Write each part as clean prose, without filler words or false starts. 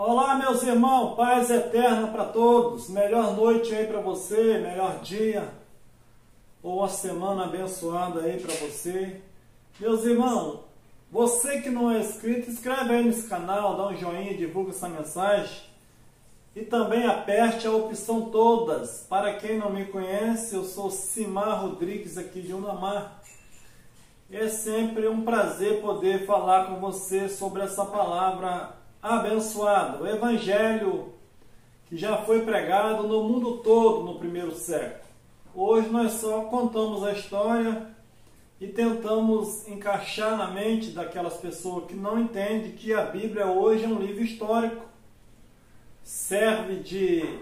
Olá, meus irmãos, paz eterna para todos, melhor noite aí para você, melhor dia, ou uma semana abençoada aí para você. Meus irmãos, você que não é inscrito, inscreve aí nesse canal, dá um joinha, divulga essa mensagem. E também aperte a opção todas. Para quem não me conhece, eu sou Simar Rodrigues aqui de Unamar. É sempre um prazer poder falar com você sobre essa palavra abençoada, o Evangelho que já foi pregado no mundo todo no primeiro século. Hoje nós só contamos a história e tentamos encaixar na mente daquelas pessoas que não entendem que a Bíblia hoje é um livro histórico. Serve de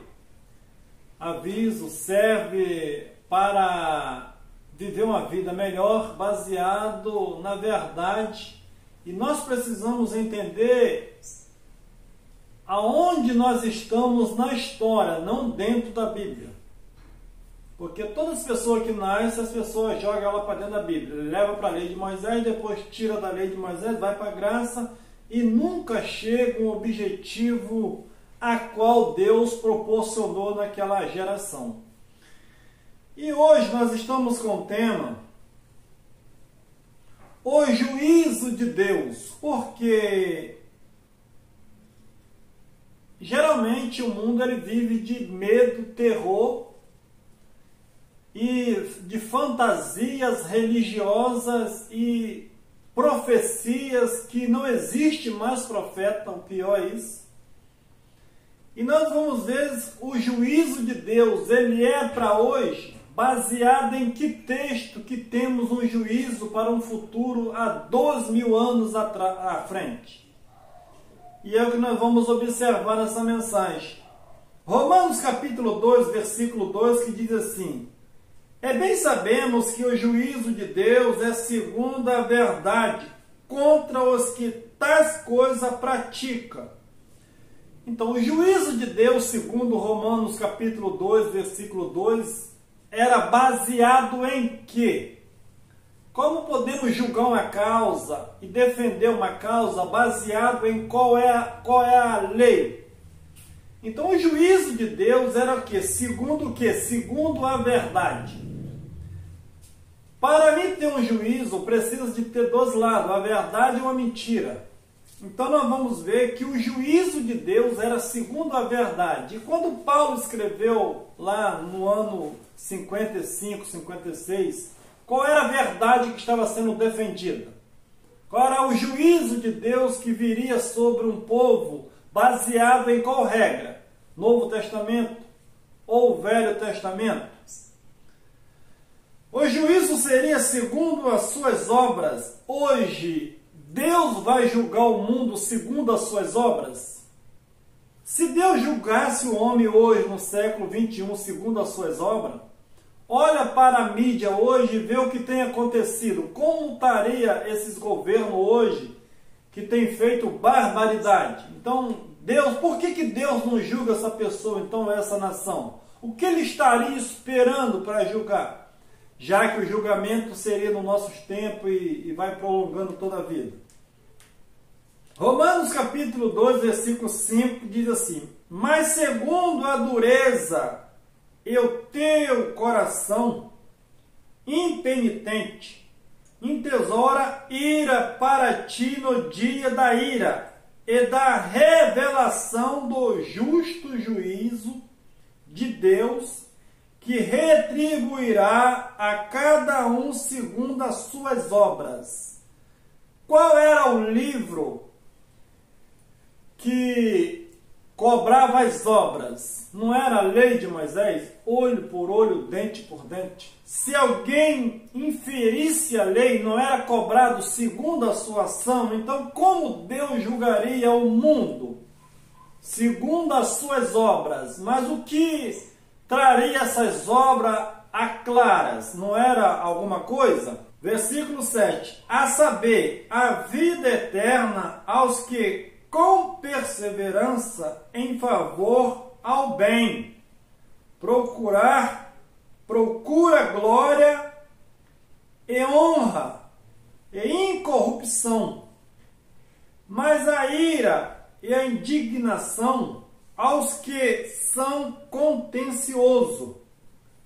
aviso, serve para viver uma vida melhor, baseado na verdade. E nós precisamos entender aonde nós estamos na história, não dentro da Bíblia. Porque todas as pessoas que nascem, as pessoas jogam ela para dentro da Bíblia. Leva para a lei de Moisés, depois tira da lei de Moisés, vai para a graça e nunca chega um objetivo a qual Deus proporcionou naquela geração. E hoje nós estamos com o tema o juízo de Deus, porque geralmente o mundo ele vive de medo, terror e de fantasias religiosas e profecias que não existe mais profeta, o pior é isso. E nós vamos ver o juízo de Deus, ele é para hoje baseado em que texto que temos um juízo para um futuro há 2000 anos à frente. E é o que nós vamos observar nessa mensagem. Romanos capítulo 2, versículo 2, que diz assim: bem sabemos que o juízo de Deus é segundo a verdade contra os que tais coisas praticam. Então, o juízo de Deus, segundo Romanos capítulo 2, versículo 2, era baseado em quê? Como podemos julgar uma causa e defender uma causa baseado em qual é a lei? Então, o juízo de Deus era o quê? Segundo o quê? Segundo a verdade. Para mim ter um juízo, precisa de ter dois lados, a verdade e uma mentira. Então nós vamos ver que o juízo de Deus era segundo a verdade. E quando Paulo escreveu lá no ano 55, 56, qual era a verdade que estava sendo defendida? Qual era o juízo de Deus que viria sobre um povo baseado em qual regra? Novo Testamento ou Velho Testamento? O juízo seria segundo as suas obras. Hoje, Deus vai julgar o mundo segundo as suas obras? Se Deus julgasse o homem hoje, no século 21, segundo as suas obras, olha para a mídia hoje e vê o que tem acontecido. Como estaria esses governos hoje que têm feito barbaridade? Então, Deus, por que Deus não julga essa pessoa, então, essa nação? O que ele estaria esperando para julgar? Já que o julgamento seria nos nossos tempos e vai prolongando toda a vida. Romanos capítulo 2, versículo 5, diz assim: mas segundo a dureza e o teu coração impenitente, entesoura ira para ti no dia da ira e da revelação do justo juízo de Deus, que retribuirá a cada um segundo as suas obras. Qual era o livro que cobrava as obras? Não era a lei de Moisés? Olho por olho, dente por dente. Se alguém inferisse a lei, não era cobrado segundo a sua ação. Então, como Deus julgaria o mundo? Segundo as suas obras. Mas o que traria essas obras a claras? Não era alguma coisa? Versículo 7. A saber, a vida eterna aos que com perseverança em favor ao bem procura glória e honra e incorrupção. Mas a ira e a indignação aos que são contenciosos,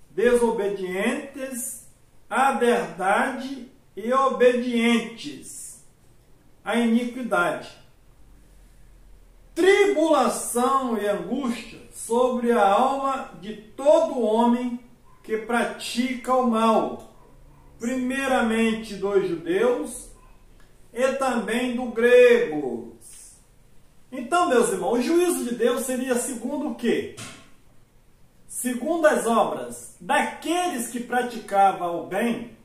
desobedientes à verdade e obedientes à iniquidade. Tribulação e angústia sobre a alma de todo homem que pratica o mal, primeiramente dos judeus e também do grego. Então, meus irmãos, o juízo de Deus seria segundo o quê? Segundo as obras daqueles que praticavam o bem,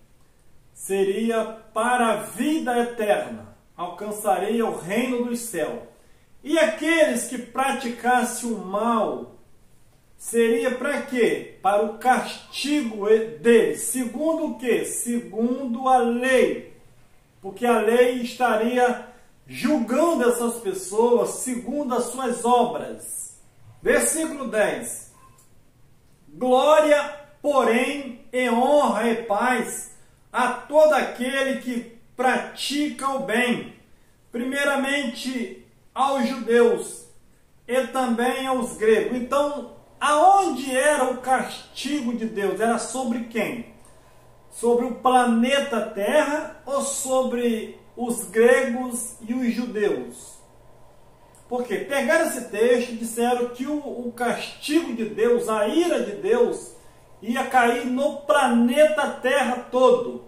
seria para a vida eterna, alcançaria o reino dos céus. E aqueles que praticassem o mal, seria para quê? Para o castigo deles. Segundo o quê? Segundo a lei. Porque a lei estaria julgando essas pessoas segundo as suas obras. Versículo 10. Glória, porém, e honra e paz a todo aquele que pratica o bem, primeiramente aos judeus e também aos gregos. Então, aonde era o castigo de Deus? Era sobre quem? Sobre o planeta Terra ou sobre os gregos e os judeus? Porque pegaram esse texto e disseram que o castigo de Deus, a ira de Deus, ia cair no planeta Terra todo.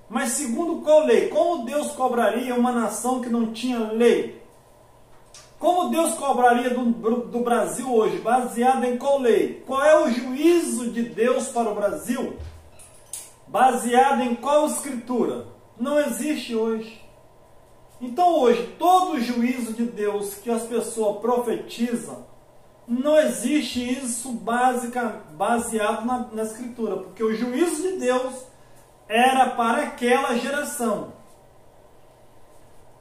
Mas segundo qual lei? Como Deus cobraria uma nação que não tinha lei? Como Deus cobraria do Brasil hoje? Baseado em qual lei? Qual é o juízo de Deus para o Brasil? Baseado em qual escritura? Não existe hoje. Então hoje, todo o juízo de Deus que as pessoas profetizam, não existe isso baseado na escritura. Porque o juízo de Deus era para aquela geração.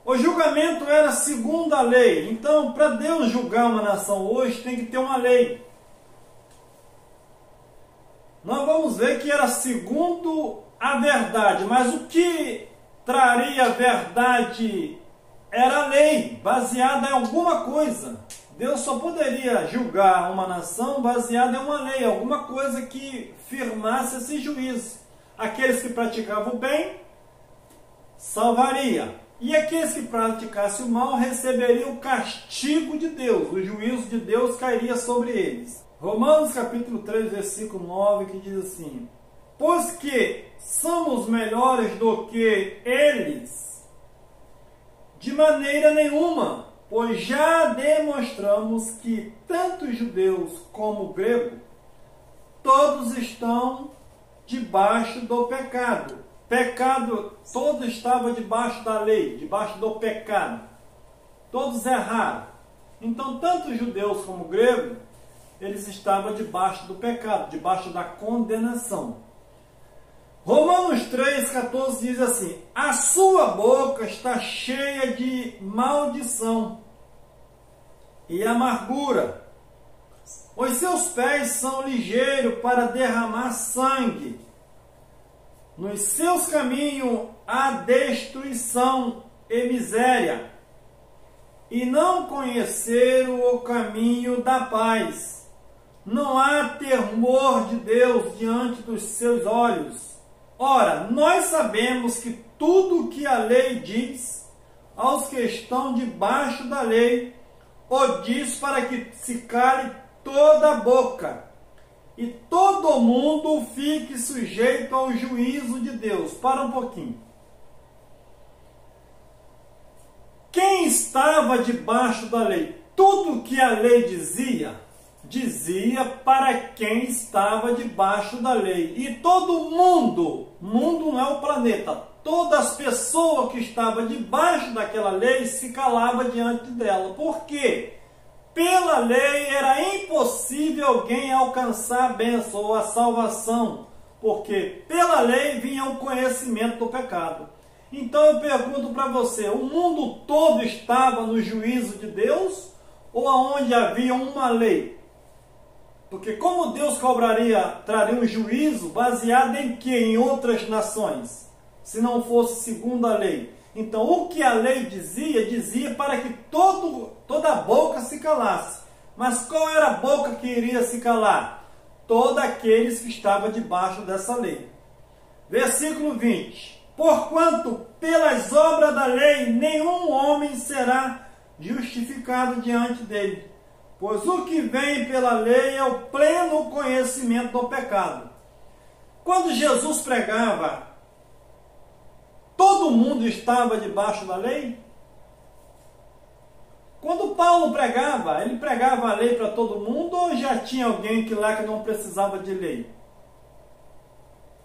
O julgamento era segundo a lei. Então, para Deus julgar uma nação hoje, tem que ter uma lei. Nós vamos ver que era segundo a verdade. Mas o que traria a verdade era a lei, baseada em alguma coisa. Deus só poderia julgar uma nação baseada em uma lei, alguma coisa que firmasse esse juízo. Aqueles que praticavam o bem, salvaria. E aqueles que praticassem o mal receberiam o castigo de Deus. O juízo de Deus cairia sobre eles. Romanos capítulo 3, versículo 9, que diz assim: pois que somos melhores do que eles? De maneira nenhuma, pois já demonstramos que tanto judeus como gregos, todos estão debaixo do pecado. Pecado, todos estavam debaixo da lei, debaixo do pecado. Todos erraram. Então, tanto judeus como gregos, eles estavam debaixo do pecado, debaixo da condenação. Romanos 3,14 diz assim: a sua boca está cheia de maldição e amargura. Os seus pés são ligeiros para derramar sangue. Nos seus caminhos há destruição e miséria, e não conheceram o caminho da paz. Não há temor de Deus diante dos seus olhos. Ora, nós sabemos que tudo o que a lei diz aos que estão debaixo da lei, o diz para que se cale toda a boca e todo mundo fique sujeito ao juízo de Deus. Para um pouquinho. Quem estava debaixo da lei? Tudo que a lei dizia para quem estava debaixo da lei. E todo mundo não é o planeta, todas as pessoas que estavam debaixo daquela lei se calavam diante dela. Por quê? Pela lei era impossível alguém alcançar a bênção ou a salvação, porque pela lei vinha o conhecimento do pecado. Então eu pergunto para você, o mundo todo estava no juízo de Deus ou aonde havia uma lei? Porque como Deus traria um juízo baseado em quê? Em outras nações, se não fosse segundo a lei. Então, o que a lei dizia, dizia para que toda a boca se calasse. Mas qual era a boca que iria se calar? Todos aqueles que estavam debaixo dessa lei. Versículo 20. Porquanto pelas obras da lei nenhum homem será justificado diante dele, pois o que vem pela lei é o pleno conhecimento do pecado. Quando Jesus pregava, todo mundo estava debaixo da lei? Quando Paulo pregava, ele pregava a lei para todo mundo ou já tinha alguém que lá que não precisava de lei?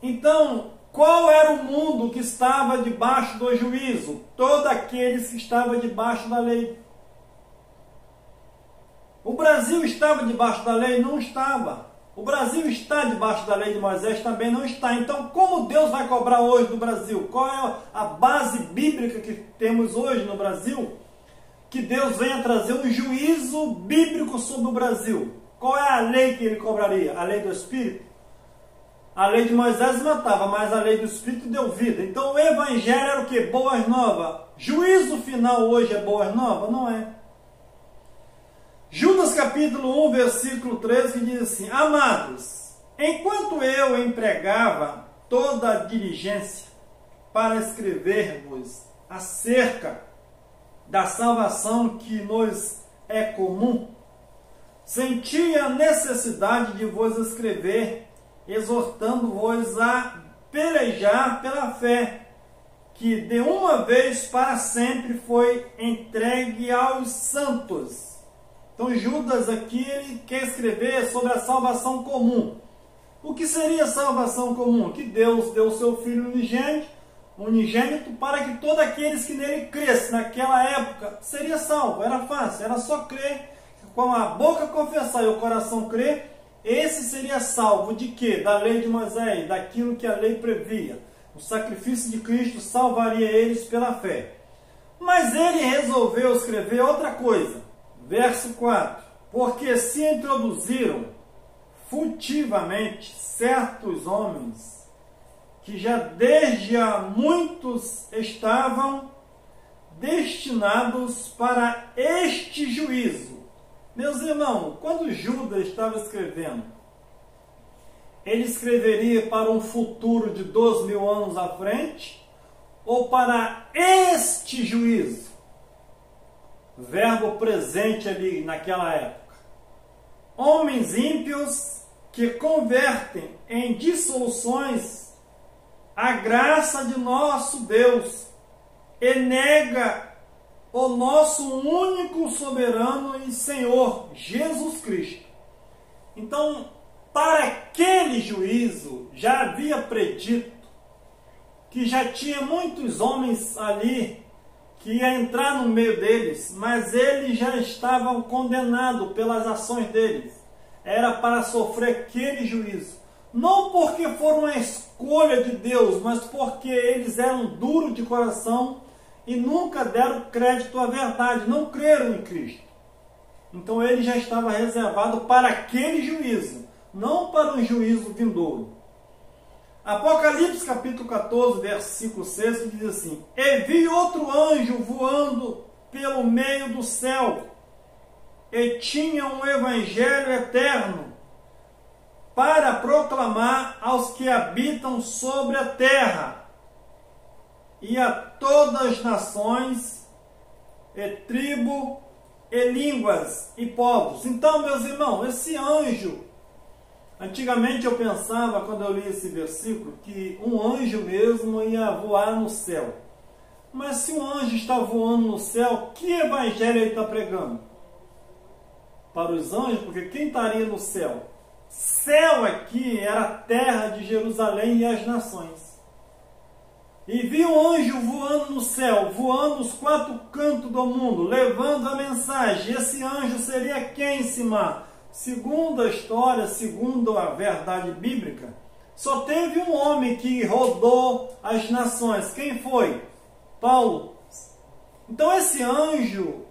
Então, qual era o mundo que estava debaixo do juízo? Todos aqueles que estavam debaixo da lei. O Brasil estava debaixo da lei? Não estava. O Brasil está debaixo da lei de Moisés? Também não está. Então, como Deus vai cobrar hoje do Brasil? Qual é a base bíblica que temos hoje no Brasil? Que Deus venha trazer um juízo bíblico sobre o Brasil. Qual é a lei que ele cobraria? A lei do Espírito? A lei de Moisés matava, mas a lei do Espírito deu vida. Então o Evangelho era o que? Boas novas. Juízo final hoje é boas novas? Não é. Judas capítulo 1, versículo 13, que diz assim: Amados, enquanto eu empregava toda a diligência para escrever-vos acerca da salvação que nos é comum, sentia a necessidade de vos escrever, exortando-vos a pelejar pela fé, que de uma vez para sempre foi entregue aos santos. Então Judas aqui ele quer escrever sobre a salvação comum. O que seria salvação comum? Que Deus deu o seu Filho unigênito para que todos aqueles que nele crescem naquela época seria salvo. Era fácil, era só crer, com a boca confessar e o coração crer. Esse seria salvo de quê? Da lei de Moisés, daquilo que a lei previa. O sacrifício de Cristo salvaria eles pela fé. Mas ele resolveu escrever outra coisa. Verso 4. Porque se introduziram furtivamente certos homens, que já desde há muitos estavam destinados para este juízo. Meus irmãos, quando Judas estava escrevendo, ele escreveria para um futuro de 2000 anos à frente ou para este juízo? Verbo presente ali naquela época. Homens ímpios que convertem em dissoluções a graça de nosso Deus e nega o nosso único soberano e Senhor, Jesus Cristo. Então, para aquele juízo, já havia predito que já tinha muitos homens ali que ia entrar no meio deles, mas eles já estavam condenados pelas ações deles. Era para sofrer aquele juízo. Não porque foram uma escolha de Deus, mas porque eles eram duros de coração e nunca deram crédito à verdade, não creram em Cristo. Então ele já estava reservado para aquele juízo, não para um juízo vindouro. Apocalipse capítulo 14, versículo 6, diz assim: E vi outro anjo voando pelo meio do céu, e tinha um evangelho eterno, para proclamar aos que habitam sobre a terra, e a todas as nações, e tribo, e línguas, e povos. Então, meus irmãos, esse anjo, antigamente eu pensava, quando eu li esse versículo, que um anjo mesmo ia voar no céu. Mas se um anjo está voando no céu, que evangelho ele está pregando? Para os anjos, porque quem estaria no céu? Céu aqui era a terra de Jerusalém e as nações. E vi um anjo voando no céu, voando os quatro cantos do mundo, levando a mensagem. Esse anjo seria quem, Simar? Segundo a história, segundo a verdade bíblica, só teve um homem que rodou as nações. Quem foi? Paulo. Então esse anjo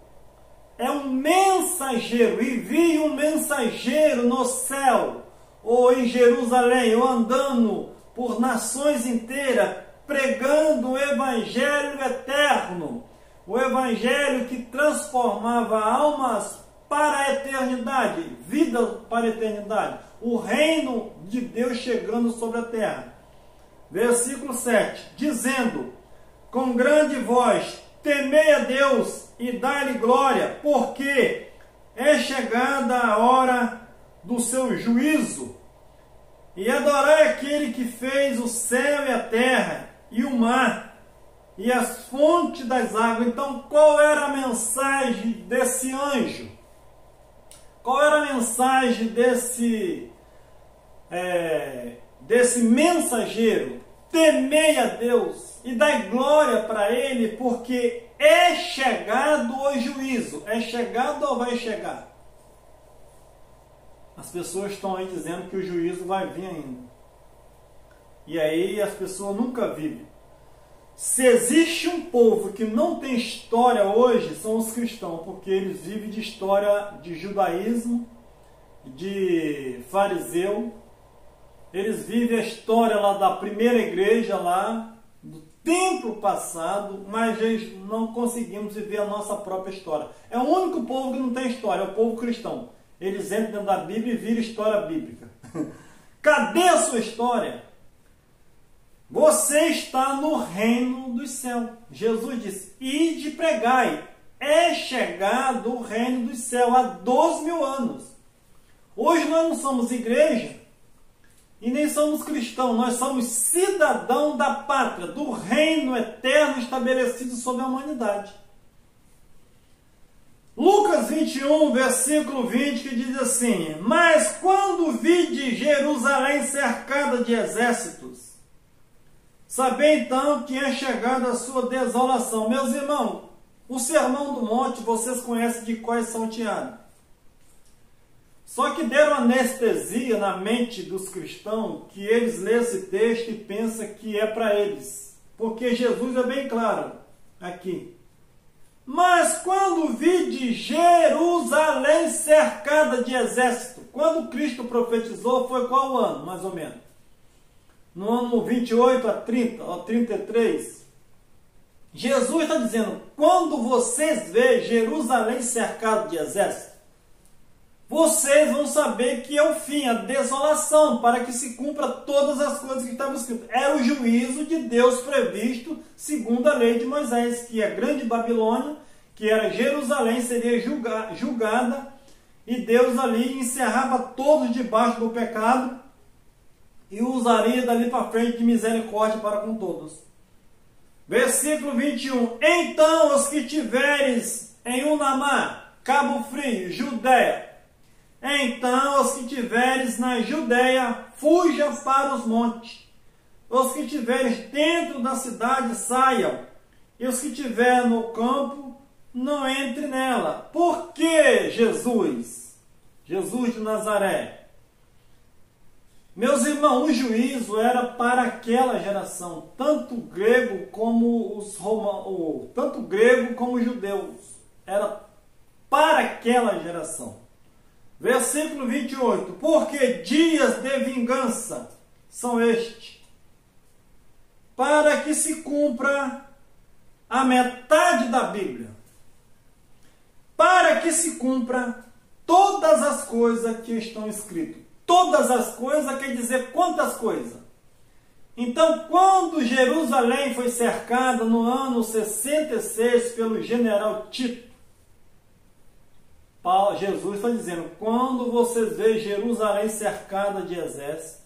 é um mensageiro, e vi um mensageiro no céu, ou em Jerusalém, ou andando por nações inteiras, pregando o Evangelho eterno, o Evangelho que transformava almas para a eternidade, vida para a eternidade, o reino de Deus chegando sobre a terra. Versículo 7, dizendo, com grande voz, temei a Deus e dai-lhe glória, porque é chegada a hora do seu juízo, e adorai aquele que fez o céu e a terra, e o mar, e as fontes das águas. Então, qual era a mensagem desse anjo? Qual era a mensagem desse mensageiro? Temei a Deus e dai glória para Ele, porque é chegado o juízo. É chegado ou vai chegar? As pessoas estão aí dizendo que o juízo vai vir ainda. E aí as pessoas nunca vivem. Se existe um povo que não tem história hoje, são os cristãos, porque eles vivem de história de judaísmo, de fariseu. Eles vivem a história lá da primeira igreja, lá do templo passado, mas eles não conseguimos viver a nossa própria história. É o único povo que não tem história, é o povo cristão. Eles entram dentro da Bíblia e viram história bíblica. Cadê a sua história? Você está no reino dos céus. Jesus disse, ide e pregai. É chegado o reino dos céus há 12.000 anos. Hoje nós não somos igreja e nem somos cristãos. Nós somos cidadãos da pátria, do reino eterno estabelecido sobre a humanidade. Lucas 21, versículo 20, que diz assim, mas quando vide Jerusalém cercada de exércitos, sabei então que é chegada a sua desolação. Meus irmãos, o Sermão do Monte, vocês conhecem de cor e salteado. Só que deram anestesia na mente dos cristãos que eles lêem esse texto e pensam que é para eles. Porque Jesus é bem claro aqui. Mas quando vide Jerusalém cercada de exército, quando Cristo profetizou, foi qual ano, mais ou menos? No ano 28 a 30, a 33. Jesus está dizendo, quando vocês veem Jerusalém cercada de exército, vocês vão saber que é o fim, a desolação, para que se cumpra todas as coisas que estavam escritas. É o juízo de Deus previsto segundo a lei de Moisés, que a grande Babilônia, que era Jerusalém, seria julgada, e Deus ali encerrava todos debaixo do pecado e usaria dali para frente de misericórdia para com todos. Versículo 21. Então os que tiveres em Unamá, Cabo Frio, Judéia, então os que tiveres na Judéia, fuja para os montes. Os que tiveres dentro da cidade, saiam. E os que tiver no campo, não entre nela. Por que Jesus? Jesus de Nazaré. Meus irmãos, o juízo era para aquela geração, tanto grego como os romanos, tanto grego como os judeus. Era para aquela geração. Versículo 28. Porque dias de vingança são estes, para que se cumpra a metade da Bíblia, para que se cumpra todas as coisas que estão escritas. Todas as coisas quer dizer quantas coisas? Então, quando Jerusalém foi cercada no ano 66 pelo general Tito, Jesus está dizendo, quando vocês veem Jerusalém cercada de exército,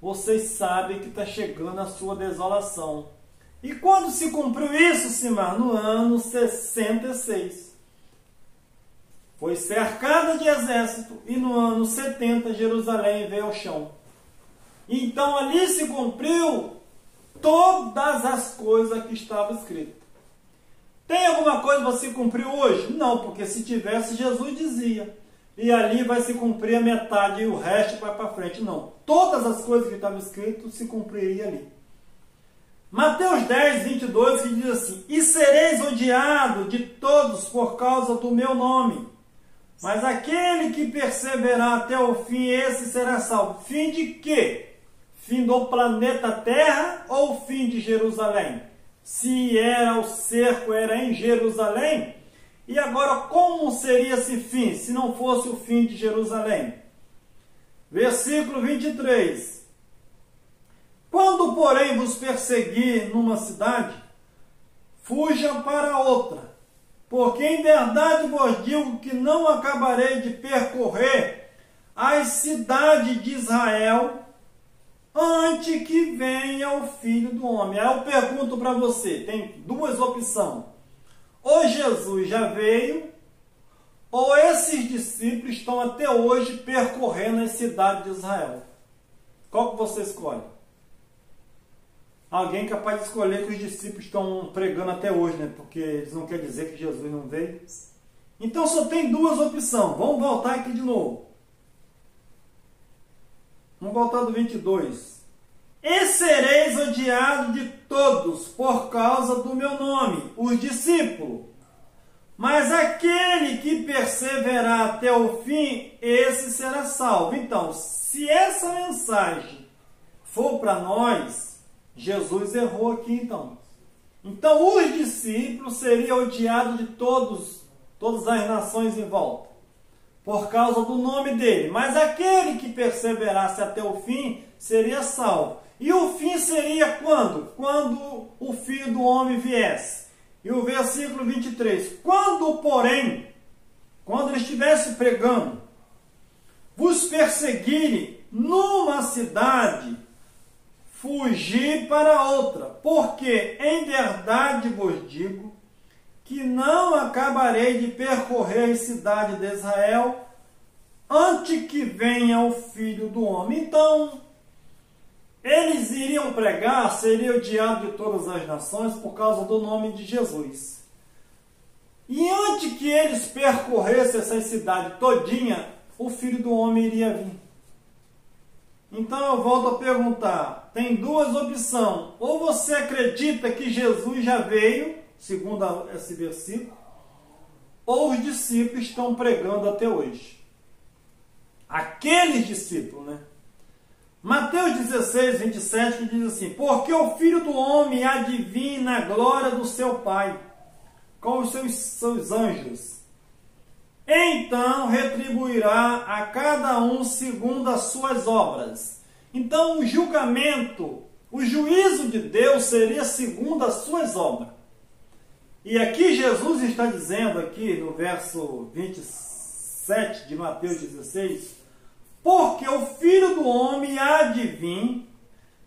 vocês sabem que está chegando a sua desolação. E quando se cumpriu isso, Simar? No ano 66. Foi cercada de exército e no ano 70 Jerusalém veio ao chão. Então ali se cumpriu todas as coisas que estavam escritas. Tem alguma coisa para se cumprir hoje? Não, porque se tivesse, Jesus dizia. E ali vai se cumprir a metade e o resto vai para frente. Não. Todas as coisas que estavam escritas se cumpririam ali. Mateus 10, 22, que diz assim, e sereis odiados de todos por causa do meu nome. Mas aquele que perseverar até o fim, esse será salvo. Fim de quê? fim do planeta Terra ou o fim de Jerusalém? Se era o cerco, era em Jerusalém, e agora como seria esse fim, se não fosse o fim de Jerusalém? Versículo 23. Quando, porém, vos perseguir numa cidade, fujam para outra, porque em verdade vos digo que não acabarei de percorrer as cidades de Israel antes que venha o Filho do Homem. Aí eu pergunto para você, tem duas opções. Ou Jesus já veio, ou esses discípulos estão até hoje percorrendo as cidades de Israel. Qual que você escolhe? Alguém capaz de escolher que os discípulos estão pregando até hoje, né? Porque eles não querem dizer que Jesus não veio. Então só tem duas opções. Vamos voltar aqui de novo. Vamos voltar do 22. E sereis odiados de todos por causa do meu nome, os discípulos. Mas aquele que perseverar até o fim, esse será salvo. Então, se essa mensagem for para nós, Jesus errou aqui então. Então, os discípulos seriam odiados de todas as nações em volta, por causa do nome dele. Mas aquele que perseverasse até o fim, seria salvo. E o fim seria quando? Quando o Filho do Homem viesse. E o versículo 23. Quando, porém, quando ele estivesse pregando, vos perseguirem numa cidade, fugir para outra, porque em verdade vos digo que não acabarei de percorrer a cidade de Israel antes que venha o Filho do Homem. Então, eles iriam pregar, seriam odiados de todas as nações por causa do nome de Jesus. E antes que eles percorressem essa cidade todinha, o Filho do Homem iria vir. Então eu volto a perguntar, tem duas opções. Ou você acredita que Jesus já veio, segundo esse versículo, ou os discípulos estão pregando até hoje. Aqueles discípulos, né? Mateus 16, 27, que diz assim: porque o Filho do Homem há de vir na glória do seu Pai, com os seus anjos. Então retribuirá a cada um segundo as suas obras. Então o julgamento, o juízo de Deus seria segundo as suas obras. E aqui Jesus está dizendo, aqui no verso 27 de Mateus 16, porque o Filho do Homem há de vir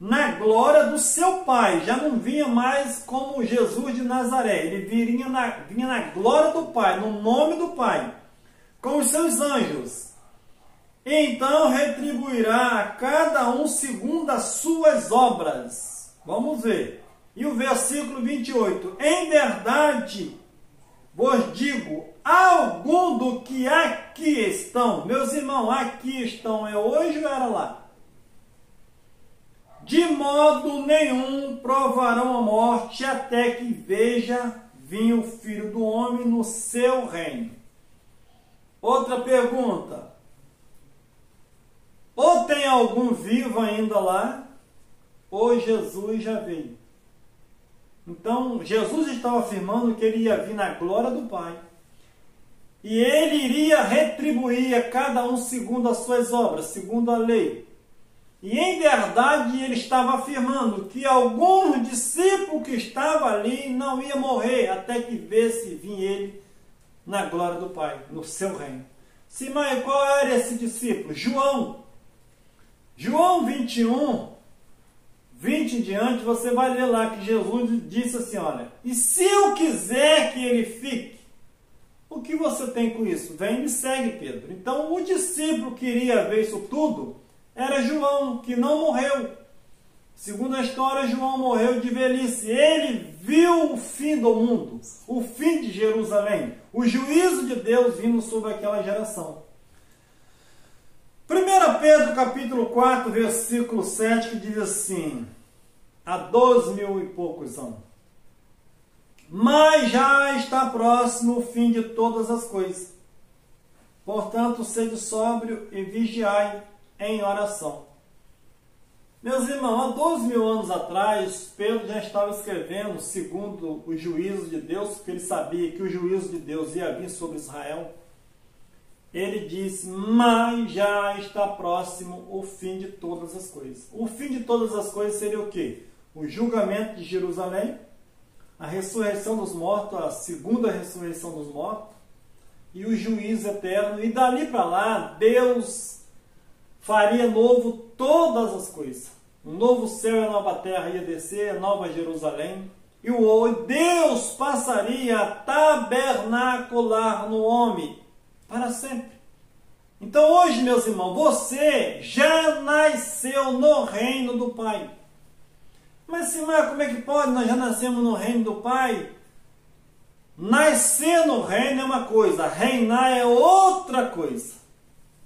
na glória do seu Pai. Já não vinha mais como Jesus de Nazaré, ele vinha na glória do Pai, no nome do Pai, com os seus anjos. Então retribuirá a cada um segundo as suas obras. Vamos ver. E o versículo 28. Em verdade vos digo, algum do que aqui estão, meus irmãos, aqui estão, é hoje ou era lá? De modo nenhum provarão a morte até que veja vir o Filho do Homem no seu reino. Outra pergunta. Ou tem algum vivo ainda lá, ou Jesus já veio. Então, Jesus estava afirmando que ele ia vir na glória do Pai. E ele iria retribuir a cada um segundo as suas obras, segundo a lei. E em verdade ele estava afirmando que algum discípulo que estava ali não ia morrer até que visse vir ele na glória do Pai, no seu reino. Simão, qual era esse discípulo? João. João 21, 20 em diante, você vai ler lá que Jesus disse assim, olha, e se eu quiser que ele fique, o que você tem com isso? Vem e me segue, Pedro. Então, o discípulo que iria ver isso tudo era João, que não morreu. Segundo a história, João morreu de velhice. Ele viu o fim do mundo, o fim de Jerusalém, o juízo de Deus vindo sobre aquela geração. 1 Pedro capítulo 4, versículo 7, que diz assim, há 12.000 e poucos anos. Mas já está próximo o fim de todas as coisas. Portanto, sede sóbrio e vigiai em oração. Meus irmãos, há 12 mil anos atrás, Pedro já estava escrevendo segundo o juízo de Deus, porque ele sabia que o juízo de Deus ia vir sobre Israel. Ele disse, mas já está próximo o fim de todas as coisas. O fim de todas as coisas seria o quê? O julgamento de Jerusalém, a ressurreição dos mortos, a segunda ressurreição dos mortos, e o juízo eterno. E dali para lá, Deus faria novo todas as coisas. Um novo céu e a nova terra ia descer, a nova Jerusalém. E Deus passaria a tabernacular no homem para sempre. Então hoje, meus irmãos, você já nasceu no reino do Pai. Mas, Simar, como é que pode? Nós já nascemos no reino do Pai? Nascer no reino é uma coisa, reinar é outra coisa.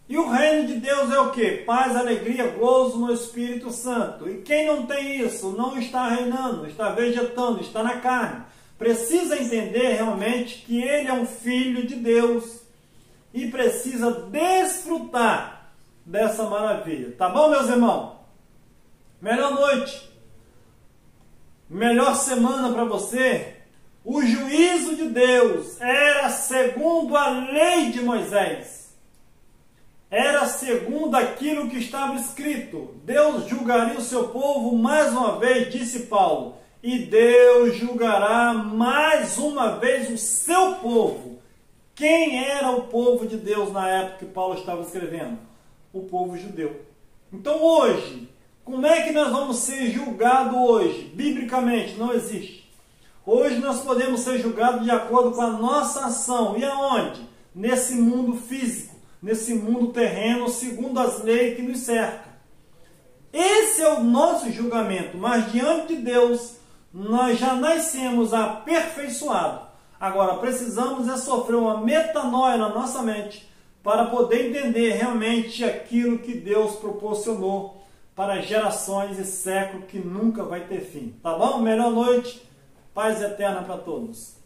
E o reino de Deus é o quê? Paz, alegria, gozo no Espírito Santo. E quem não tem isso, não está reinando, está vegetando, está na carne. Precisa entender realmente que ele é um filho de Deus e precisa desfrutar dessa maravilha. Tá bom, meus irmãos? Melhor noite, melhor semana para você. O juízo de Deus era segundo a lei de Moisés. Era segundo aquilo que estava escrito. Deus julgaria o seu povo mais uma vez, disse Paulo. E Deus julgará mais uma vez o seu povo. Quem era o povo de Deus na época que Paulo estava escrevendo? O povo judeu. Então hoje, como é que nós vamos ser julgados hoje? Biblicamente, não existe. Hoje nós podemos ser julgados de acordo com a nossa ação. E aonde? Nesse mundo físico, nesse mundo terreno, segundo as leis que nos cercam. Esse é o nosso julgamento, mas diante de Deus, nós já nascemos aperfeiçoados. Agora, precisamos sofrer uma metanoia na nossa mente para poder entender realmente aquilo que Deus proporcionou para gerações e séculos que nunca vai ter fim. Tá bom? Melhor noite. Paz eterna para todos.